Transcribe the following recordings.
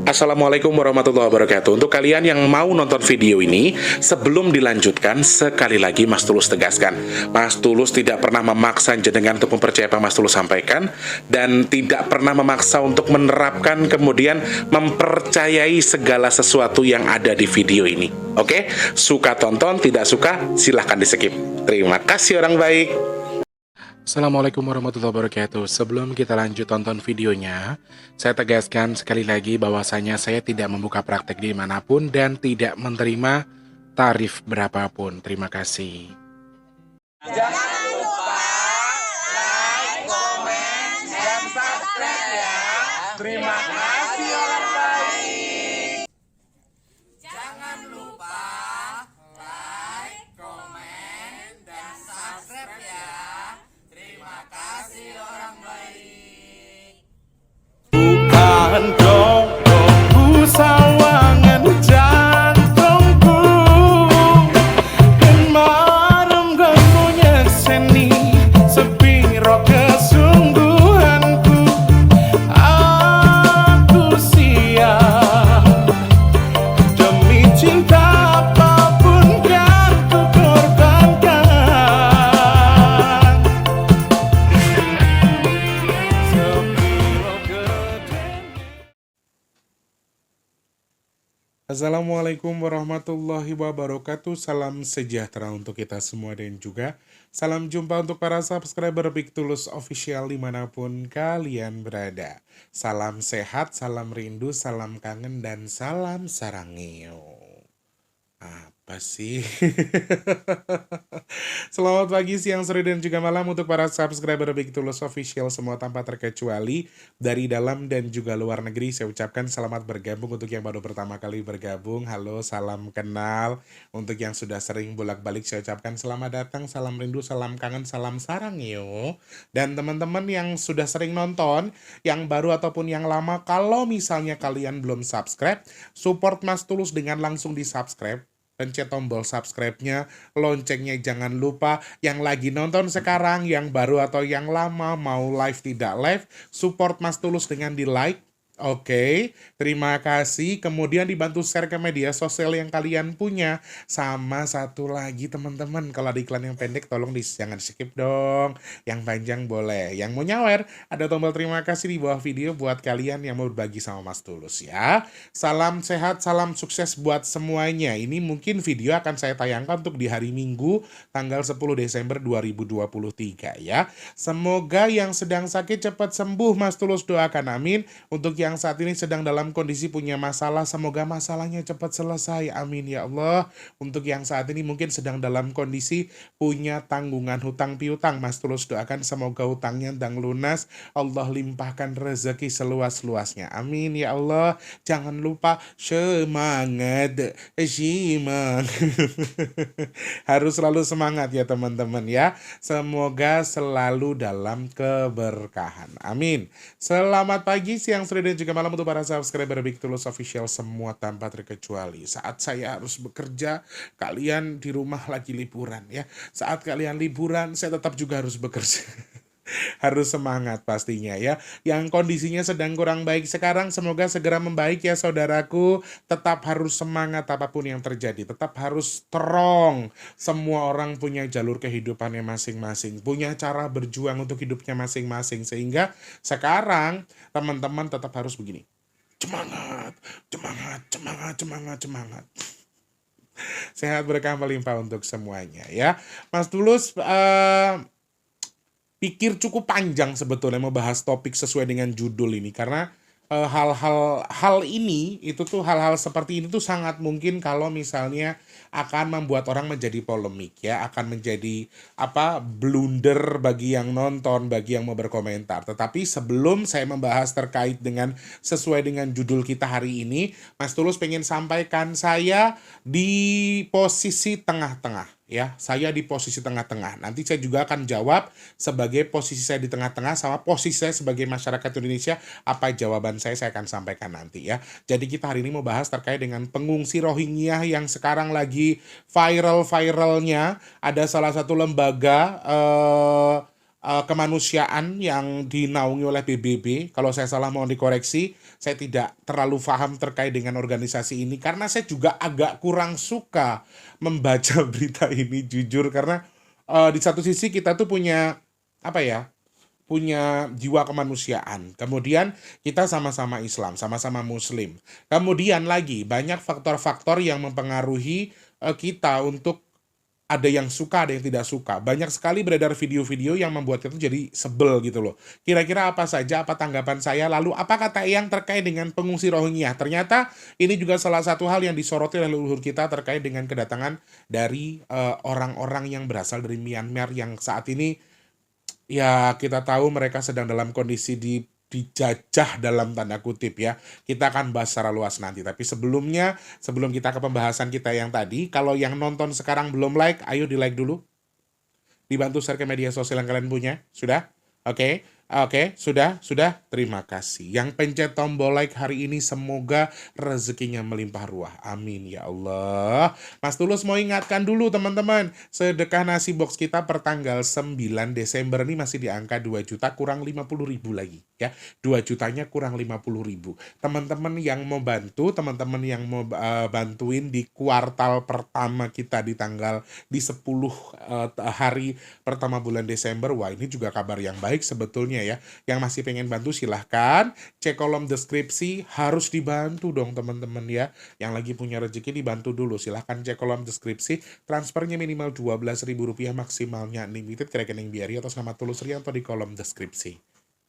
Assalamualaikum warahmatullahi wabarakatuh. Untuk kalian yang mau nonton video ini, sebelum dilanjutkan, sekali lagi Mas Tulus tegaskan, Mas Tulus tidak pernah memaksa jenengan untuk mempercayai apa Mas Tulus sampaikan, dan tidak pernah memaksa untuk menerapkan kemudian mempercayai segala sesuatu yang ada di video ini. Oke? Suka tonton, tidak suka silahkan di skip. Terima kasih orang baik. Assalamualaikum warahmatullahi wabarakatuh. Sebelum kita lanjut tonton videonya, saya tegaskan sekali lagi bahwasanya saya tidak membuka praktek dimanapun dan tidak menerima tarif berapapun. Terima kasih. Jangan lupa like, komen, dan subscribe ya. Terima kasih orang baik. Jangan lupa like, komen, dan subscribe ya. Terima kasih orang baik. Bukan dongku sawangan jantungku dan marem ganggunya seni sepiro kesungguhanku. Aku siap demi cinta apapun kan ku korbankan. Sepiro gede. Assalamualaikum warahmatullahi wabarakatuh. Salam sejahtera untuk kita semua dan juga salam jumpa untuk para subscriber Big Tulus Official dimanapun kalian berada. Salam sehat, salam rindu, salam kangen, dan salam sarangeo. Apa sih? Selamat pagi, siang, sore, dan juga malam untuk para subscriber Big Tulus Official semua tanpa terkecuali dari dalam dan juga luar negeri. Saya ucapkan selamat bergabung untuk yang baru pertama kali bergabung. Halo, salam kenal. Untuk yang sudah sering bolak-balik saya ucapkan selamat datang, salam rindu, salam kangen, salam sarang yo. Dan teman-teman yang sudah sering nonton, yang baru ataupun yang lama, kalau misalnya kalian belum subscribe, support Mas Tulus dengan langsung di subscribe. Pencet tombol subscribe-nya, loncengnya jangan lupa. Yang lagi nonton sekarang, yang baru atau yang lama, mau live tidak live, support Mas Tulus dengan di like. Oke, terima kasih. Kemudian dibantu share ke media sosial yang kalian punya. Sama satu lagi teman-teman, kalau ada iklan yang pendek tolong jangan skip dong. Yang panjang boleh. Yang mau nyawer, ada tombol terima kasih di bawah video buat kalian yang mau berbagi sama Mas Tulus ya. Salam sehat, salam sukses buat semuanya. Ini mungkin video akan saya tayangkan untuk di hari Minggu tanggal 10 Desember 2023 ya. Semoga yang sedang sakit cepat sembuh, Mas Tulus doakan, amin. Untuk yang saat ini sedang dalam kondisi punya masalah, semoga masalahnya cepat selesai, amin ya Allah. Untuk yang saat ini mungkin sedang dalam kondisi punya tanggungan hutang piutang, Mas Tulus doakan semoga hutangnya ndang lunas, Allah limpahkan rezeki seluas-luasnya, amin ya Allah. Jangan lupa semangat, harus selalu semangat ya teman-teman ya. Semoga selalu dalam keberkahan, amin. Selamat pagi, siang, sore, dan juga malam untuk para subscriber Big Tulus Official semua tanpa terkecuali. Saat saya harus bekerja, kalian di rumah lagi liburan ya. Saat kalian liburan, saya tetap juga harus bekerja. Harus semangat pastinya ya. Yang kondisinya sedang kurang baik sekarang, semoga segera membaik ya saudaraku. Tetap harus semangat apapun yang terjadi. Tetap harus strong. Semua orang punya jalur kehidupannya masing-masing. Punya cara berjuang untuk hidupnya masing-masing. Sehingga sekarang teman-teman tetap harus begini. Semangat, semangat, semangat, semangat, semangat. Sehat berkah melimpah untuk semuanya ya. Mas Tulus pikir cukup panjang sebetulnya membahas topik sesuai dengan judul ini karena hal ini itu tuh hal-hal seperti ini tuh sangat mungkin kalau misalnya akan membuat orang menjadi polemik ya, akan menjadi blunder bagi yang nonton, bagi yang mau berkomentar. Tetapi sebelum saya membahas terkait dengan sesuai dengan judul kita hari ini, Mas Tulus pengen sampaikan saya di posisi tengah-tengah. Ya, saya di posisi tengah-tengah. Nanti saya juga akan jawab sebagai posisi saya di tengah-tengah sama posisi saya sebagai masyarakat Indonesia. Apa jawaban saya akan sampaikan nanti ya. Jadi kita hari ini mau bahas terkait dengan pengungsi Rohingya yang sekarang lagi viral-viralnya. Ada salah satu lembaga kemanusiaan yang dinaungi oleh PBB. Kalau saya salah mohon dikoreksi. saya tidak terlalu paham terkait dengan organisasi ini karena saya juga agak kurang suka membaca berita ini jujur karena di satu sisi kita tuh punya apa ya? Punya jiwa kemanusiaan. Kemudian kita sama-sama Islam, sama-sama Muslim. Kemudian lagi banyak faktor-faktor yang mempengaruhi kita untuk ada yang suka, ada yang tidak suka. Banyak sekali beredar video-video yang membuat kita jadi sebel gitu loh. Kira-kira apa saja, apa tanggapan saya, lalu apa kata Eyang terkait dengan pengungsi Rohingya. Ternyata ini juga salah satu hal yang disoroti oleh leluhur kita terkait dengan kedatangan dari orang-orang yang berasal dari Myanmar yang saat ini ya kita tahu mereka sedang dalam kondisi dijajah dalam tanda kutip ya. Kita akan bahas secara luas nanti. Tapi sebelumnya, sebelum kita ke pembahasan kita yang tadi, kalau yang nonton sekarang belum like, ayo di like dulu. Dibantu share ke media sosial yang kalian punya. Sudah? Oke. Oke, sudah. Terima kasih. Yang pencet tombol like hari ini semoga rezekinya melimpah ruah. Amin ya Allah. Mas Tulus mau ingatkan dulu teman-teman, sedekah nasi box kita per tanggal 9 Desember ini masih di angka 2 juta kurang 50 ribu lagi ya. 2 jutanya kurang 50 ribu. Teman-teman yang mau bantu, teman-teman yang mau bantuin di kuartal pertama kita di 10 hari pertama bulan Desember. Wah, ini juga kabar yang baik sebetulnya ya. Yang masih pengen bantu silahkan cek kolom deskripsi, harus dibantu dong teman-teman ya. Yang lagi punya rezeki dibantu dulu, silahkan cek kolom deskripsi. Transfernya minimal Rp12.000, maksimalnya unlimited ke rekening BRI atas nama Tulus Rianto di kolom deskripsi.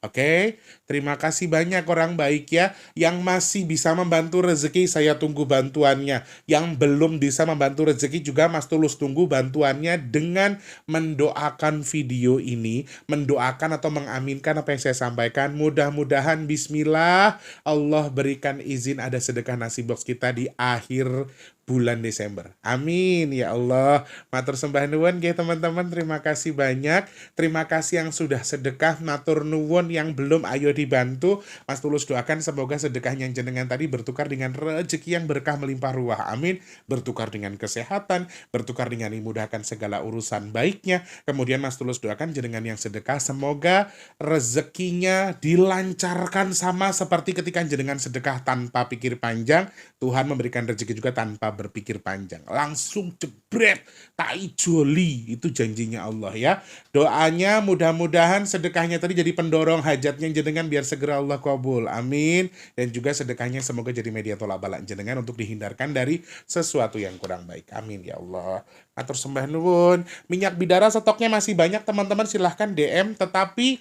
Oke, terima kasih banyak orang baik ya. Yang masih bisa membantu rezeki, saya tunggu bantuannya. Yang belum bisa membantu rezeki juga Mas Tulus tunggu bantuannya dengan mendoakan video ini, mendoakan atau mengaminkan apa yang saya sampaikan. Mudah-mudahan bismillah Allah berikan izin ada sedekah nasi box kita di akhir bulan Desember. Amin ya Allah. Matur sembah nuwun nggih teman-teman, terima kasih banyak. Terima kasih yang sudah sedekah, matur nuwun yang belum ayo dibantu. Mas Tulus doakan semoga sedekahnya jenengan tadi bertukar dengan rezeki yang berkah melimpah ruah. Amin. Bertukar dengan kesehatan, bertukar dengan dimudahkan segala urusan baiknya. Kemudian Mas Tulus doakan jenengan yang sedekah semoga rezekinya dilancarkan sama seperti ketika jenengan sedekah tanpa pikir panjang. Tuhan memberikan rezeki juga tanpa berpikir panjang, langsung jebret tai joli, itu janjinya Allah ya. Doanya mudah-mudahan sedekahnya tadi jadi pendorong hajatnya jenengan biar segera Allah kabul, amin. Dan juga sedekahnya semoga jadi media tolak balak jenengan untuk dihindarkan dari sesuatu yang kurang baik, amin ya Allah. Atur sembah nuwun. Minyak bidara stoknya masih banyak teman-teman, silahkan DM. Tetapi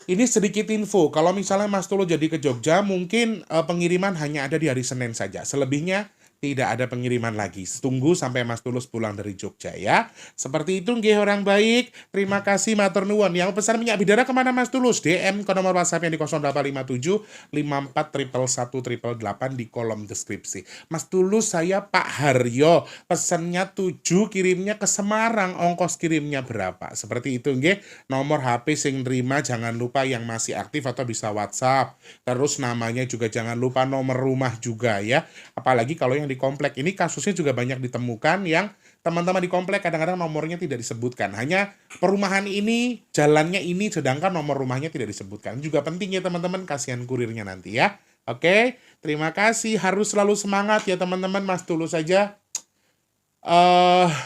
ini sedikit info, kalau misalnya Mas Tulus jadi ke Jogja, mungkin pengiriman hanya ada di hari Senin saja. Selebihnya tidak ada pengiriman lagi. Tunggu sampai Mas Tulus pulang dari Jogja ya. Seperti itu nggih orang baik. Terima kasih matur nuwun. Yang pesan minyak bidara kemana Mas Tulus? DM ke nomor WhatsApp yang di 0857 54 111 di kolom deskripsi. Mas Tulus, saya Pak Haryo. Pesannya 7, kirimnya ke Semarang. Ongkos kirimnya berapa? Seperti itu nggih. Nomor HP sing nerima jangan lupa yang masih aktif atau bisa WhatsApp. Terus namanya juga jangan lupa nomor rumah juga ya. Apalagi kalau yang di komplek ini kasusnya juga banyak ditemukan yang teman-teman di komplek kadang-kadang nomornya tidak disebutkan. Hanya perumahan ini, jalannya ini, sedangkan nomor rumahnya tidak disebutkan. Juga penting ya teman-teman, kasihan kurirnya nanti ya. Oke, terima kasih. Harus selalu semangat ya teman-teman. Mas Tulus saja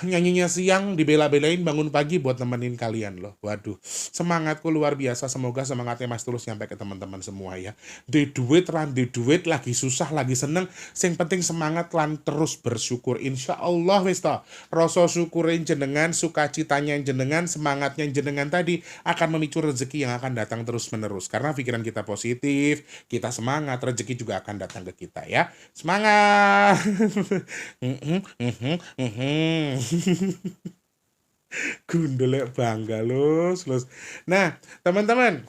nyanyinya siang dibela-belain bangun pagi buat nemenin kalian loh. Waduh, semangatku luar biasa. Semoga semangatnya Mas Tulus nyampe ke teman-teman semua ya. Di duit lagi susah lagi seneng, sing penting semangat lan terus bersyukur. Insya Allah wis toh, rasa syukurin jenengan, sukacitanya jenengan, semangatnya jenengan tadi akan memicu rezeki yang akan datang terus menerus. Karena pikiran kita positif, kita semangat, rezeki juga akan datang ke kita ya. Semangat. Gundulek bangga los. Nah teman-teman,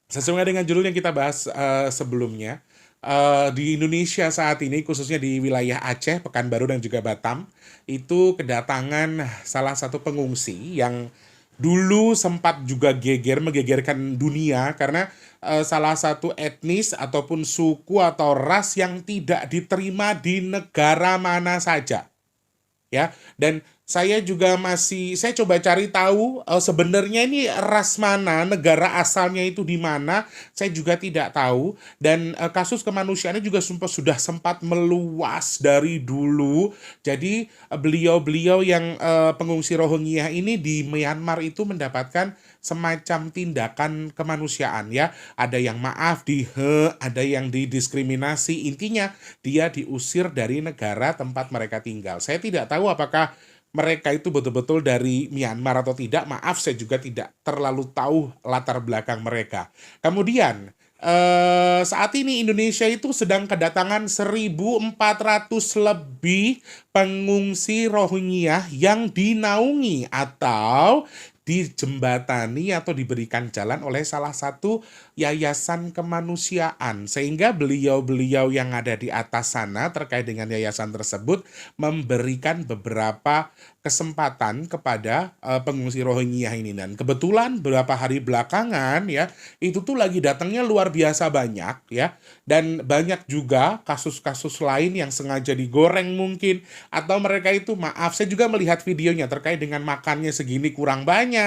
sesuai dengan judul yang kita bahas sebelumnya, di Indonesia saat ini khususnya di wilayah Aceh, Pekanbaru dan juga Batam, itu kedatangan salah satu pengungsi yang dulu sempat juga menggegerkan dunia karena salah satu etnis ataupun suku atau ras yang tidak diterima di negara mana saja. Ya, dan saya juga saya coba cari tahu sebenarnya ini ras mana, negara asalnya itu di mana, saya juga tidak tahu. Dan kasus kemanusiaannya juga sudah sempat meluas dari dulu. Jadi beliau-beliau yang pengungsi Rohingya ini di Myanmar itu mendapatkan semacam tindakan kemanusiaan ya. Ada yang maaf ada yang didiskriminasi. Intinya dia diusir dari negara tempat mereka tinggal. Saya tidak tahu apakah mereka itu betul-betul dari Myanmar atau tidak. Maaf, saya juga tidak terlalu tahu latar belakang mereka. Kemudian, saat ini Indonesia itu sedang kedatangan 1.400 lebih pengungsi Rohingya yang dinaungi atau dijembatani atau diberikan jalan oleh salah satu yayasan kemanusiaan, sehingga beliau-beliau yang ada di atas sana terkait dengan yayasan tersebut memberikan beberapa kesempatan kepada pengungsi Rohingya ini. Dan kebetulan beberapa hari belakangan ya itu tuh lagi datangnya luar biasa banyak ya, dan banyak juga kasus-kasus lain yang sengaja digoreng mungkin, atau mereka itu maaf, saya juga melihat videonya terkait dengan makannya segini kurang banyak,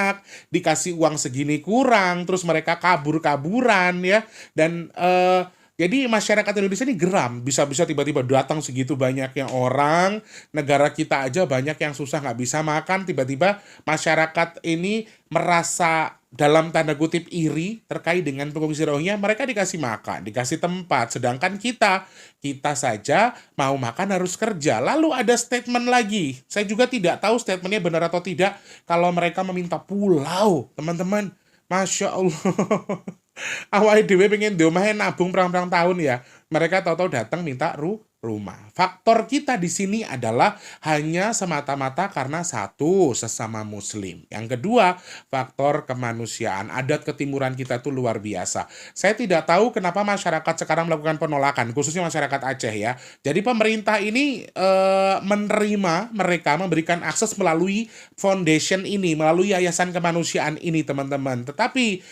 dikasih uang segini kurang, terus mereka kabur-kaburan ya. Dan jadi masyarakat Indonesia ini geram, bisa-bisa tiba-tiba datang segitu banyaknya orang, negara kita aja banyak yang susah nggak bisa makan, tiba-tiba masyarakat ini merasa dalam tanda kutip iri terkait dengan pengungsi Rohingya, mereka dikasih makan, dikasih tempat, sedangkan kita saja mau makan harus kerja. Lalu ada statement lagi, saya juga tidak tahu statementnya benar atau tidak, kalau mereka meminta pulau, teman-teman. Masya Allah. Awalnya dewe pengen di omahe nabung perang-perang tahun ya. Mereka tahu-tahu datang minta rumah. Faktor kita di sini adalah hanya semata-mata karena satu, sesama muslim. Yang kedua, faktor kemanusiaan. Adat ketimuran kita tuh luar biasa. Saya tidak tahu kenapa masyarakat sekarang melakukan penolakan, khususnya masyarakat Aceh ya. Jadi pemerintah ini menerima mereka, memberikan akses melalui foundation ini, melalui yayasan kemanusiaan ini, teman-teman. Tetapi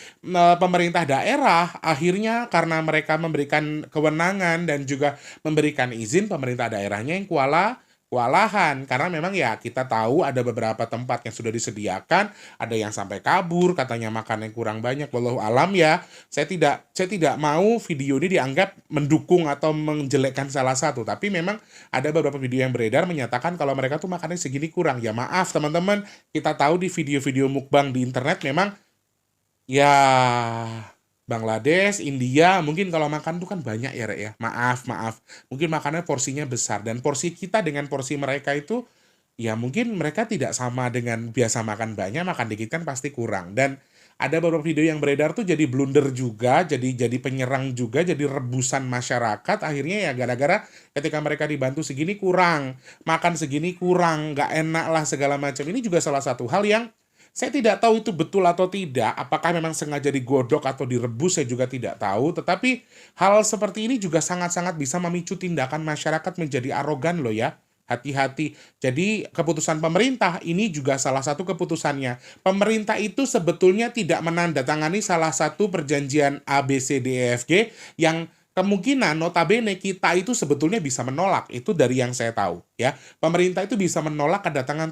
pemerintah daerah akhirnya karena mereka memberikan kewenangan dan juga memberikan izin, pemerintah daerahnya yang kewalahan, karena memang ya kita tahu ada beberapa tempat yang sudah disediakan, ada yang sampai kabur katanya makan yang kurang banyak. Wallahu alam ya, saya tidak mau video ini dianggap mendukung atau menjelekkan salah satu, tapi memang ada beberapa video yang beredar menyatakan kalau mereka tuh makannya segini kurang. Ya maaf teman-teman, kita tahu di video-video mukbang di internet memang ya Bangladesh, India, mungkin kalau makan tuh kan banyak ya, Rek ya. Maaf. Mungkin makannya porsinya besar, dan porsi kita dengan porsi mereka itu ya mungkin mereka tidak sama dengan biasa makan banyak, makan dikit kan pasti kurang. Dan ada beberapa video yang beredar tuh jadi blunder juga, jadi penyerang juga, jadi rebusan masyarakat. Akhirnya ya gara-gara ketika mereka dibantu segini kurang, makan segini kurang, nggak enak lah segala macam. Ini juga salah satu hal yang saya tidak tahu itu betul atau tidak, apakah memang sengaja digodok atau direbus, saya juga tidak tahu. Tetapi hal seperti ini juga sangat-sangat bisa memicu tindakan masyarakat menjadi arogan loh ya. Hati-hati. Jadi keputusan pemerintah ini juga salah satu keputusannya. Pemerintah itu sebetulnya tidak menandatangani salah satu perjanjian ABCDEFG yang kemungkinan notabene kita itu sebetulnya bisa menolak. Itu dari yang saya tahu ya. Pemerintah itu bisa menolak kedatangan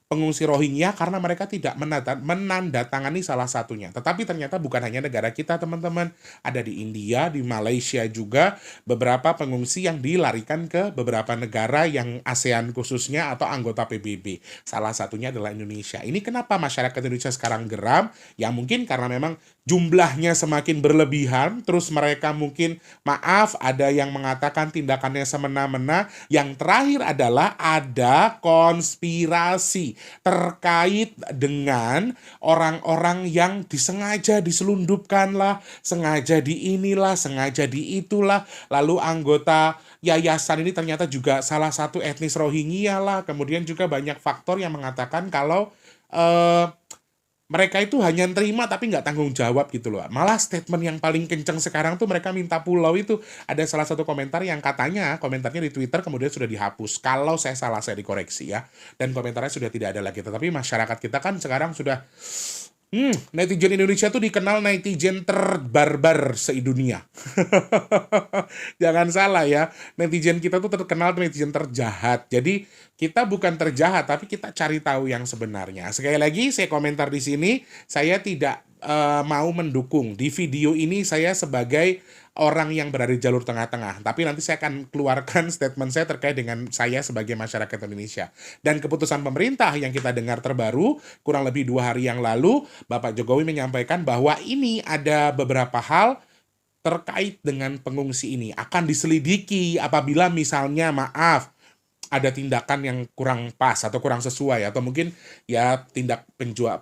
pengungsi Rohingya karena mereka tidak menandatangani salah satunya. Tetapi ternyata bukan hanya negara kita, teman-teman. Ada di India, di Malaysia juga beberapa pengungsi yang dilarikan ke beberapa negara yang ASEAN khususnya atau anggota PBB. Salah satunya adalah Indonesia. Ini kenapa masyarakat Indonesia sekarang geram? Ya mungkin karena memang jumlahnya semakin berlebihan, terus mereka mungkin maaf, ada yang mengatakan tindakannya semena-mena. Yang terakhir adalah ada konspirasi terkait dengan orang-orang yang disengaja diselundupkan lah, sengaja di inilah, sengaja di itulah, lalu anggota yayasan ini ternyata juga salah satu etnis Rohingya lah. Kemudian juga banyak faktor yang mengatakan kalau mereka itu hanya terima tapi nggak tanggung jawab gitu loh. Malah statement yang paling kenceng sekarang tuh mereka minta pulau itu. Ada salah satu komentar yang katanya komentarnya di Twitter kemudian sudah dihapus. Kalau saya salah, saya dikoreksi ya. Dan komentarnya sudah tidak ada lagi. Tetapi masyarakat kita kan sekarang sudah Netizen Indonesia tuh dikenal netizen terbarbar se-dunia. Jangan salah ya, netizen kita tuh terkenal netizen terjahat. Jadi kita bukan terjahat, tapi kita cari tahu yang sebenarnya. Sekali lagi, saya komentar di sini, saya tidak mau mendukung. Di video ini saya sebagai orang yang berada di jalur tengah-tengah. Tapi nanti saya akan keluarkan statement saya terkait dengan saya sebagai masyarakat Indonesia. Dan keputusan pemerintah yang kita dengar terbaru, kurang lebih 2 hari yang lalu, Bapak Jokowi menyampaikan bahwa ini ada beberapa hal terkait dengan pengungsi ini. Akan diselidiki apabila misalnya, maaf, ada tindakan yang kurang pas atau kurang sesuai, atau mungkin ya tindak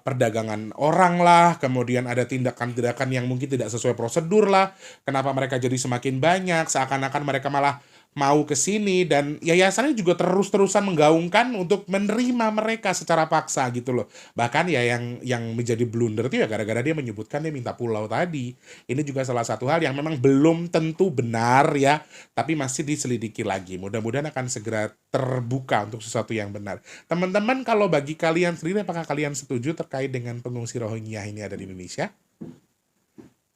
perdagangan orang lah, kemudian ada tindakan-tindakan yang mungkin tidak sesuai prosedur lah, kenapa mereka jadi semakin banyak, seakan-akan mereka malah mau ke sini, dan yayasannya juga terus-terusan menggaungkan untuk menerima mereka secara paksa gitu loh. Bahkan ya yang menjadi blunder itu ya gara-gara dia menyebutkan dia minta pulau tadi. Ini juga salah satu hal yang memang belum tentu benar ya, tapi masih diselidiki lagi. Mudah-mudahan akan segera terbuka untuk sesuatu yang benar. Teman-teman, kalau bagi kalian sendiri, apakah kalian setuju terkait dengan pengungsi Rohingya ini ada di Indonesia?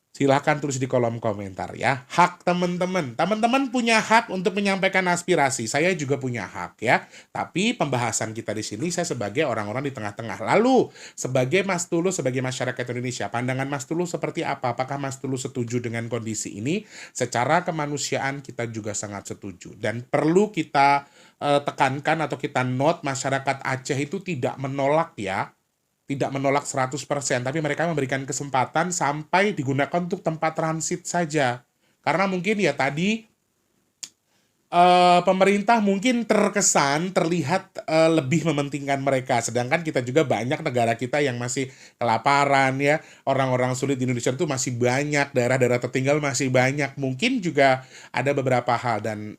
Silahkan tulis di kolom komentar ya. Hak teman-teman. Teman-teman punya hak untuk menyampaikan aspirasi. Saya juga punya hak ya. Tapi pembahasan kita di sini saya sebagai orang-orang di tengah-tengah. Lalu sebagai Mas Tulus, sebagai masyarakat Indonesia, pandangan Mas Tulus seperti apa? Apakah Mas Tulus setuju dengan kondisi ini? Secara kemanusiaan kita juga sangat setuju. Dan perlu kita tekankan atau kita note, masyarakat Aceh itu tidak menolak ya. Tidak menolak 100%, tapi mereka memberikan kesempatan sampai digunakan untuk tempat transit saja. Karena mungkin ya tadi pemerintah mungkin terlihat lebih mementingkan mereka, sedangkan kita juga banyak negara kita yang masih kelaparan ya, orang-orang sulit di Indonesia itu masih banyak, daerah-daerah tertinggal masih banyak, mungkin juga ada beberapa hal, dan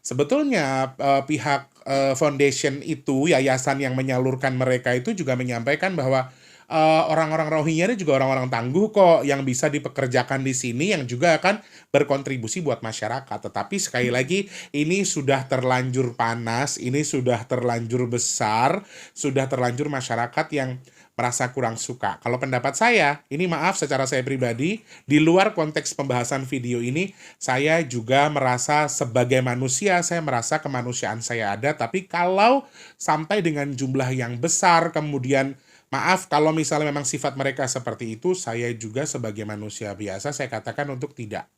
sebetulnya pihak foundation itu, yayasan yang menyalurkan mereka itu juga menyampaikan bahwa orang-orang Rohingya ini juga orang-orang tangguh kok yang bisa dipekerjakan di sini, yang juga akan berkontribusi buat masyarakat. Tetapi sekali lagi, ini sudah terlanjur panas, ini sudah terlanjur besar, sudah terlanjur masyarakat yang merasa kurang suka. Kalau pendapat saya, ini maaf secara saya pribadi, di luar konteks pembahasan video ini, saya juga merasa sebagai manusia, saya merasa kemanusiaan saya ada, tapi kalau sampai dengan jumlah yang besar, kemudian maaf, kalau misalnya memang sifat mereka seperti itu, saya juga sebagai manusia biasa, saya katakan untuk tidak.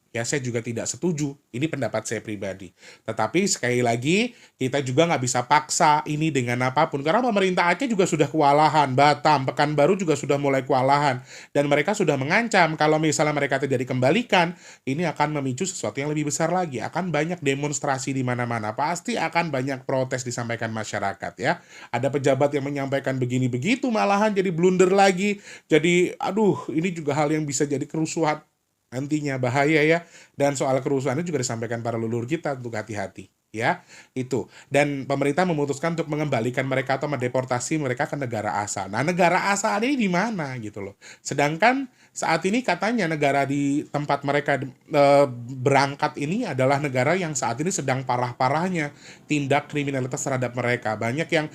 Ya, saya juga tidak setuju. Ini pendapat saya pribadi. Tetapi sekali lagi, kita juga nggak bisa paksa ini dengan apapun. Karena pemerintah Aceh juga sudah kewalahan. Batam, Pekanbaru juga sudah mulai kewalahan. Dan mereka sudah mengancam, kalau misalnya mereka tidak dikembalikan, ini akan memicu sesuatu yang lebih besar lagi. Akan banyak demonstrasi di mana-mana. Pasti akan banyak protes disampaikan masyarakat ya. Ada pejabat yang menyampaikan begini-begitu, malahan jadi blunder lagi. Jadi, aduh, ini juga hal yang bisa jadi kerusuhan nantinya, bahaya ya. Dan soal kerusuhan itu juga disampaikan para leluhur kita untuk hati-hati ya, itu. Dan pemerintah memutuskan untuk mengembalikan mereka atau mendeportasi mereka ke negara asal. Nah, negara asal ini di mana gitu loh. Sedangkan saat ini katanya negara di tempat mereka berangkat ini adalah negara yang saat ini sedang parah-parahnya tindak kriminalitas terhadap mereka. Banyak yang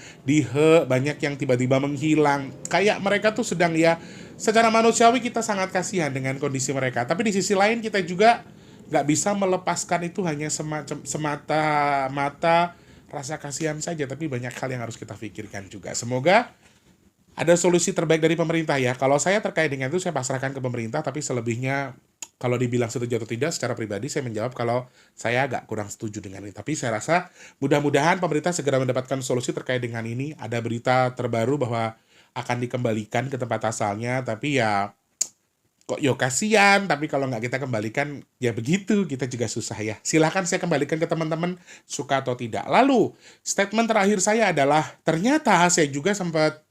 banyak yang tiba-tiba menghilang. Kayak mereka tuh sedang ya, secara manusiawi kita sangat kasihan dengan kondisi mereka. Tapi di sisi lain kita juga nggak bisa melepaskan itu hanya semata-mata rasa kasihan saja. Tapi banyak hal yang harus kita pikirkan juga. Semoga ada solusi terbaik dari pemerintah ya. Kalau saya terkait dengan itu, saya pasrahkan ke pemerintah. Tapi selebihnya, kalau dibilang setuju atau tidak, secara pribadi saya menjawab kalau saya agak kurang setuju dengan ini. Tapi saya rasa mudah-mudahan pemerintah segera mendapatkan solusi terkait dengan ini. Ada berita terbaru bahwa akan dikembalikan ke tempat asalnya, tapi ya kok yo kasihan, tapi kalau nggak kita kembalikan ya begitu, kita juga susah ya. Silahkan saya kembalikan ke teman-teman, suka atau tidak. Lalu statement terakhir saya adalah, ternyata saya juga sempat,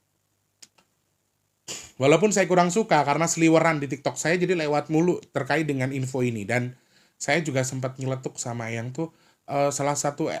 walaupun saya kurang suka karena seliweran di TikTok saya jadi lewat mulu terkait dengan info ini, dan saya juga sempat nyeletuk sama yang tuh salah satu,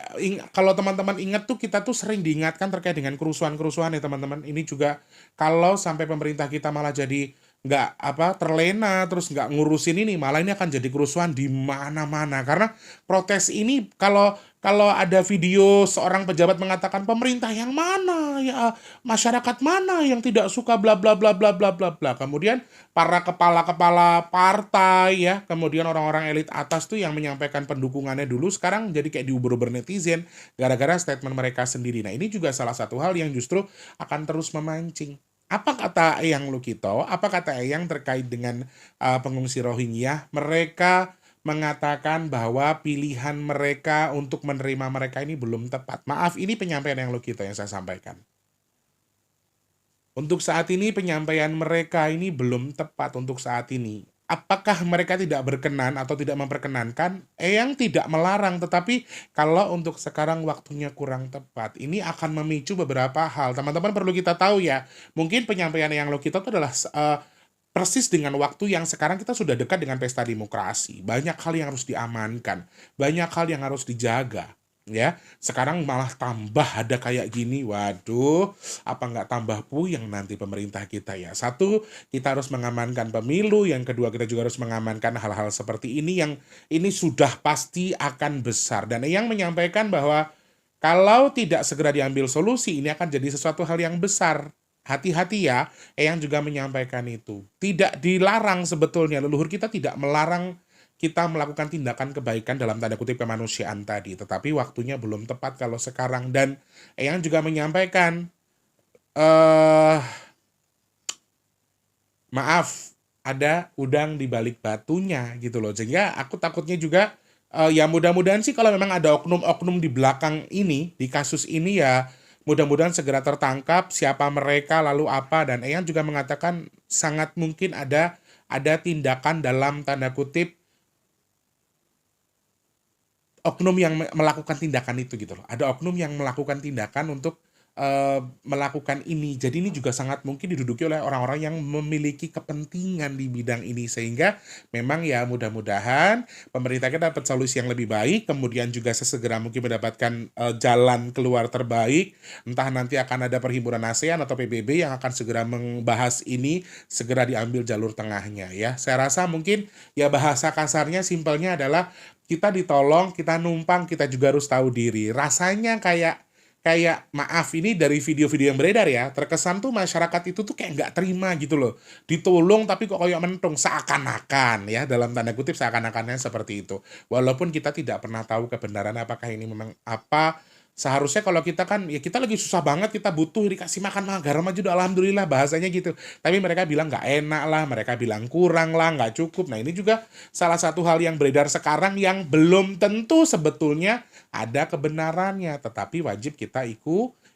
kalau teman-teman ingat tuh, kita tuh sering diingatkan terkait dengan kerusuhan-kerusuhan ya teman-teman. Ini juga kalau sampai pemerintah kita malah jadi terlena, terus nggak ngurusin ini, malah ini akan jadi kerusuhan di mana-mana. Karena protes ini, kalau kalau ada video seorang pejabat mengatakan pemerintah yang mana ya, masyarakat mana yang tidak suka bla bla bla bla bla bla bla. Kemudian para kepala-kepala partai ya, kemudian orang-orang elit atas tuh yang menyampaikan pendukungannya dulu sekarang jadi kayak diuber-uber netizen gara-gara statement mereka sendiri. Nah, ini juga salah satu hal yang justru akan terus memancing. Apa kata Eyang Lukito? Apa kata Eyang terkait dengan pengungsi Rohingya? Mereka mengatakan bahwa pilihan mereka untuk menerima mereka ini belum tepat. Maaf, ini penyampaian Eyang Lukito yang saya sampaikan. Untuk saat ini penyampaian mereka ini belum tepat untuk saat ini. Apakah mereka tidak berkenan atau tidak memperkenankan? Eyang tidak melarang, tetapi kalau untuk sekarang waktunya kurang tepat, ini akan memicu beberapa hal. Teman-teman perlu kita tahu ya, mungkin penyampaian Eyang Lukito itu adalah persis dengan waktu yang sekarang kita sudah dekat dengan pesta demokrasi. Banyak hal yang harus diamankan, banyak hal yang harus dijaga. Ya, sekarang malah tambah ada kayak gini, waduh, apa nggak tambah puyeng nanti pemerintah kita ya. Satu, kita harus mengamankan pemilu, yang kedua kita juga harus mengamankan hal-hal seperti ini yang ini sudah pasti akan besar. Dan yang menyampaikan bahwa kalau tidak segera diambil solusi, ini akan jadi sesuatu hal yang besar. Hati-hati ya, Eyang juga menyampaikan itu. Tidak dilarang sebetulnya, leluhur kita tidak melarang kita melakukan tindakan kebaikan dalam tanda kutip kemanusiaan tadi. Tetapi waktunya belum tepat kalau sekarang. Dan Eyang juga menyampaikan, maaf, ada udang di balik batunya gitu loh. Sehingga aku takutnya juga, ya mudah-mudahan sih kalau memang ada oknum-oknum di belakang ini, di kasus ini ya, mudah-mudahan segera tertangkap siapa mereka lalu apa. Dan Eyang juga mengatakan sangat mungkin ada tindakan dalam tanda kutip oknum yang melakukan tindakan itu gitu loh. Ada oknum yang melakukan tindakan untuk melakukan ini. Jadi ini juga sangat mungkin diduduki oleh orang-orang yang memiliki kepentingan di bidang ini. Sehingga memang ya mudah-mudahan pemerintah kita dapat solusi yang lebih baik, kemudian juga sesegera mungkin mendapatkan jalan keluar terbaik. Entah nanti akan ada perhimpunan ASEAN atau PBB yang akan segera membahas ini, segera diambil jalur tengahnya ya. Saya rasa mungkin ya bahasa kasarnya simpelnya adalah kita ditolong, kita numpang, kita juga harus tahu diri. Rasanya kayak kayak maaf ini dari video-video yang beredar ya, terkesan tuh masyarakat itu tuh kayak nggak terima gitu loh. Ditolong tapi kok kayak mentung, seakan-akan ya, dalam tanda kutip seakan-akannya seperti itu. Walaupun kita tidak pernah tahu kebenaran apakah ini memang apa. Seharusnya kalau kita kan ya kita lagi susah banget, kita butuh dikasih makan mah garam aja udah alhamdulillah, bahasanya gitu. Tapi mereka bilang nggak enak lah, mereka bilang kurang lah, nggak cukup. Nah, ini juga salah satu hal yang beredar sekarang yang belum tentu sebetulnya ada kebenarannya, tetapi wajib kita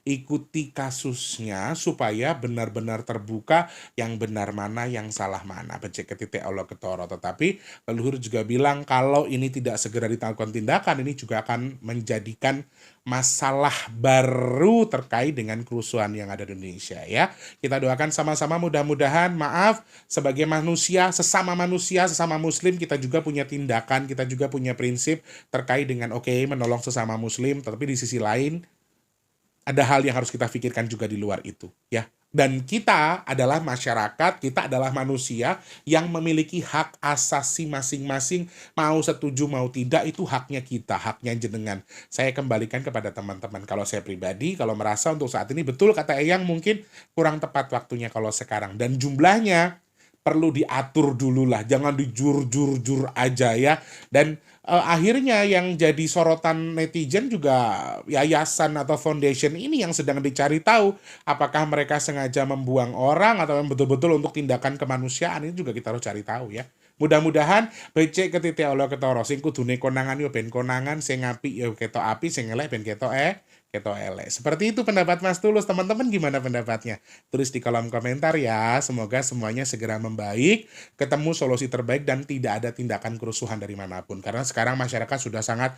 ikuti kasusnya supaya benar-benar terbuka yang benar mana, yang salah mana. Becek ke titik Allah ketoro. Tetapi leluhur juga bilang kalau ini tidak segera dilakukan tindakan, ini juga akan menjadikan masalah baru terkait dengan kerusuhan yang ada di Indonesia ya. Kita doakan sama-sama, mudah-mudahan, maaf, sebagai manusia, sesama muslim, kita juga punya tindakan, kita juga punya prinsip terkait dengan menolong sesama muslim, tetapi di sisi lain ada hal yang harus kita pikirkan juga di luar itu ya. Dan kita adalah masyarakat, kita adalah manusia yang memiliki hak asasi masing-masing, mau setuju mau tidak itu haknya kita, haknya jenengan. Saya kembalikan kepada teman-teman. Kalau saya pribadi, kalau merasa untuk saat ini betul kata Eyang mungkin kurang tepat waktunya kalau sekarang. Dan jumlahnya perlu diatur dulu lah, jangan dijur-jur-jur aja ya. Dan akhirnya yang jadi sorotan netizen juga yayasan atau foundation ini yang sedang dicari tahu apakah mereka sengaja membuang orang atau yang betul-betul untuk tindakan kemanusiaan. Ini juga kita harus cari tahu ya. Mudah-mudahan becek ke titik Allah ketoro, sing kudune konangan yo ben konangan, sing apik yo ketok api, sing elek ben ketok elek. Seperti itu pendapat Mas Tulus. Teman-teman gimana pendapatnya? Tulis di kolom komentar ya. Semoga semuanya segera membaik, ketemu solusi terbaik dan tidak ada tindakan kerusuhan dari manapun. Karena sekarang masyarakat sudah sangat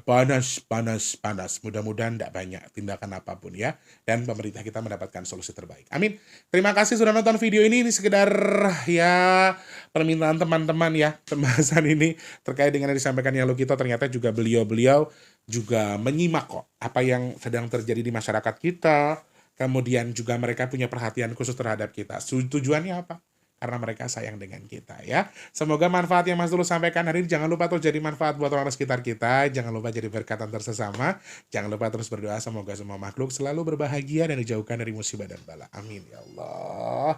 panas. Mudah-mudahan tidak banyak tindakan apapun ya. Dan pemerintah kita mendapatkan solusi terbaik. Amin. Terima kasih sudah nonton video ini. Ini sekedar ya permintaan teman-teman ya. Pembahasan ini terkait dengan yang disampaikan yang Lukito, ternyata juga beliau juga menyimak kok apa yang sedang terjadi di masyarakat kita, Kemudian juga mereka punya perhatian khusus terhadap kita. Tujuannya apa? Karena mereka sayang dengan kita ya. Semoga manfaat yang Mas Tulus sampaikan hari ini jangan lupa terus jadi manfaat buat orang sekitar kita. Jangan lupa jadi berkat antar sesama. Jangan lupa terus berdoa semoga semua makhluk selalu berbahagia dan dijauhkan dari musibah dan bala. Amin ya Allah.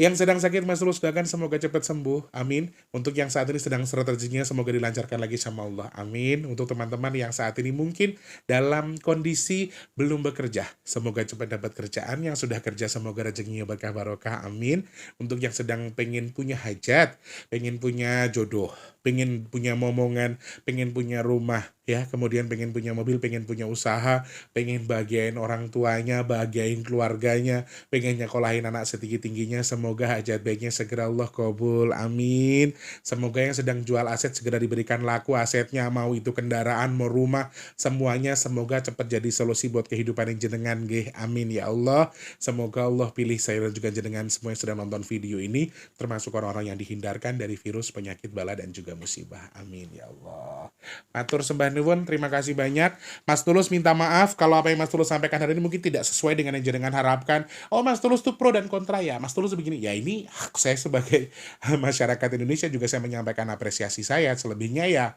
Yang sedang sakit Mas Tulus doakan semoga cepat sembuh, amin. Untuk yang saat ini sedang seret rezekinya semoga dilancarkan lagi sama Allah, amin. Untuk teman-teman yang saat ini mungkin dalam kondisi belum bekerja, semoga cepat dapat kerjaan. Yang sudah kerja semoga rezekinya berkah barokah, amin. Untuk yang sedang pengen punya hajat, pengen punya jodoh, pengen punya momongan, pengen punya rumah, ya, kemudian pengen punya mobil, pengen punya usaha, pengen bahagiain orang tuanya, bahagiain keluarganya, pengen nyekolahin anak setinggi-tingginya, semoga hajat baiknya segera Allah kabul, amin. Semoga yang sedang jual aset segera diberikan laku asetnya, mau itu kendaraan, mau rumah, semuanya semoga cepat jadi solusi buat kehidupan yang jenengan, nggih, amin ya Allah. Semoga Allah pilih saya dan juga jenengan semua yang sedang nonton video ini, termasuk orang-orang yang dihindarkan dari virus, penyakit, bala, dan juga musibah, amin ya Allah. Matur sembah nuwun, terima kasih banyak. Mas Tulus minta maaf kalau apa yang Mas Tulus sampaikan hari ini mungkin tidak sesuai dengan yang jenengan harapkan. Oh, Mas Tulus tuh pro dan kontra ya. Mas Tulus begini, ya ini hak saya sebagai masyarakat Indonesia, juga saya menyampaikan apresiasi saya. Selebihnya ya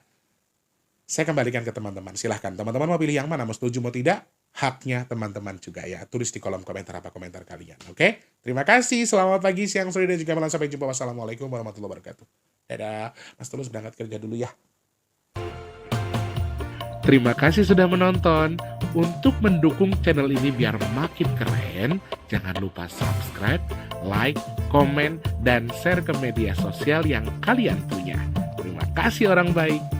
saya kembalikan ke teman-teman. Silahkan teman-teman mau pilih yang mana, mau setuju mau tidak, haknya teman-teman juga ya. Tulis di kolom komentar apa komentar kalian. Oke? Terima kasih. Selamat pagi, siang, sore, dan juga malam. Sampai jumpa. Wassalamualaikum warahmatullahi wabarakatuh. Dadah. Mas Tulus berangkat kerja dulu ya. Terima kasih sudah menonton. Untuk mendukung channel ini biar makin keren, jangan lupa subscribe, like, komen, dan share ke media sosial yang kalian punya. Terima kasih orang baik.